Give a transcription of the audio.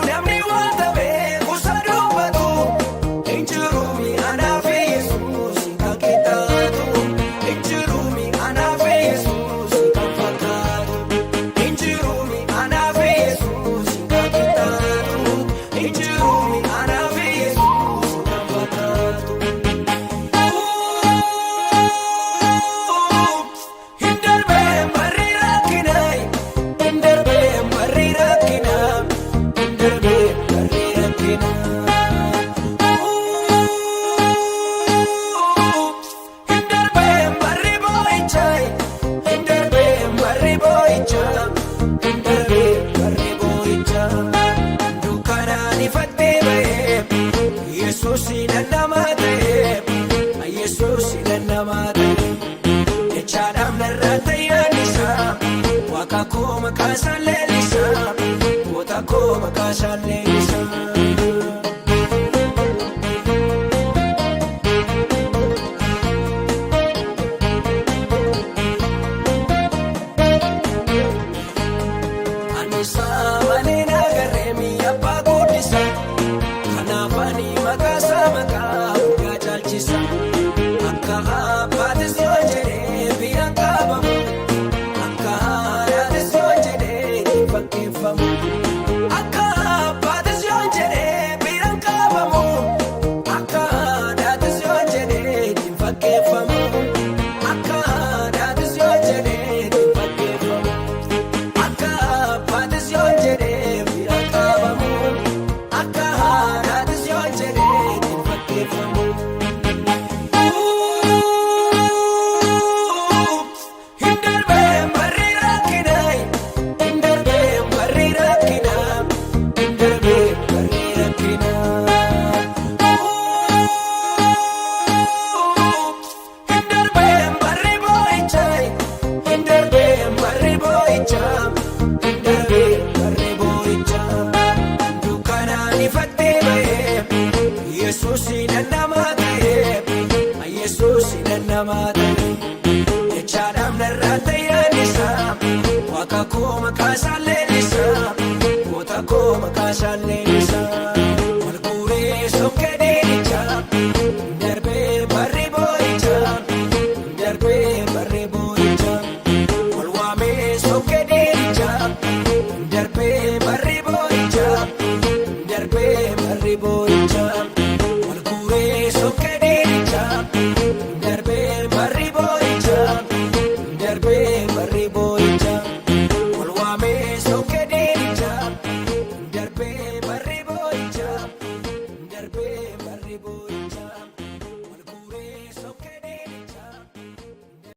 Namni makasalelisa, kotako makasalelisa. Anisa manena garemi abba godisa, kanafani makasa maka jalchisa. Akka abbatis yoo jedhee biyya qabamu, akka haadhatis yoo jedhee fakkeeffamu. Akka abbatis yoo jedhee biyya qabamu, akka haadhatis yoo jedhee fakkeeffamu. Akka haadhatis yoo jedhee fakkeeffamu. Akka abbatis yoo jedhee biyya qabamu, akka haadhatis yoo jedhee fakkeeffamu. Yesuusi nannamaate, echaadhaaf narraate yaadisa, waaqa koo makaasaalleellisa, goota koo makaasaalleellisa. Wal guuree sokkee deebicha, darbee barri boo'icha, darbee barri boo'icha. Wal waamee sokkee deebicha, darbee barri boo'icha, darbee barri boo'icha. Wal guuree sokkee deebicha. Darbee barri boo'icha, darbee barri boo'icha. Wal waamee sokkee deebicha, darbee barri boo'icha, darbee barri boo'icha.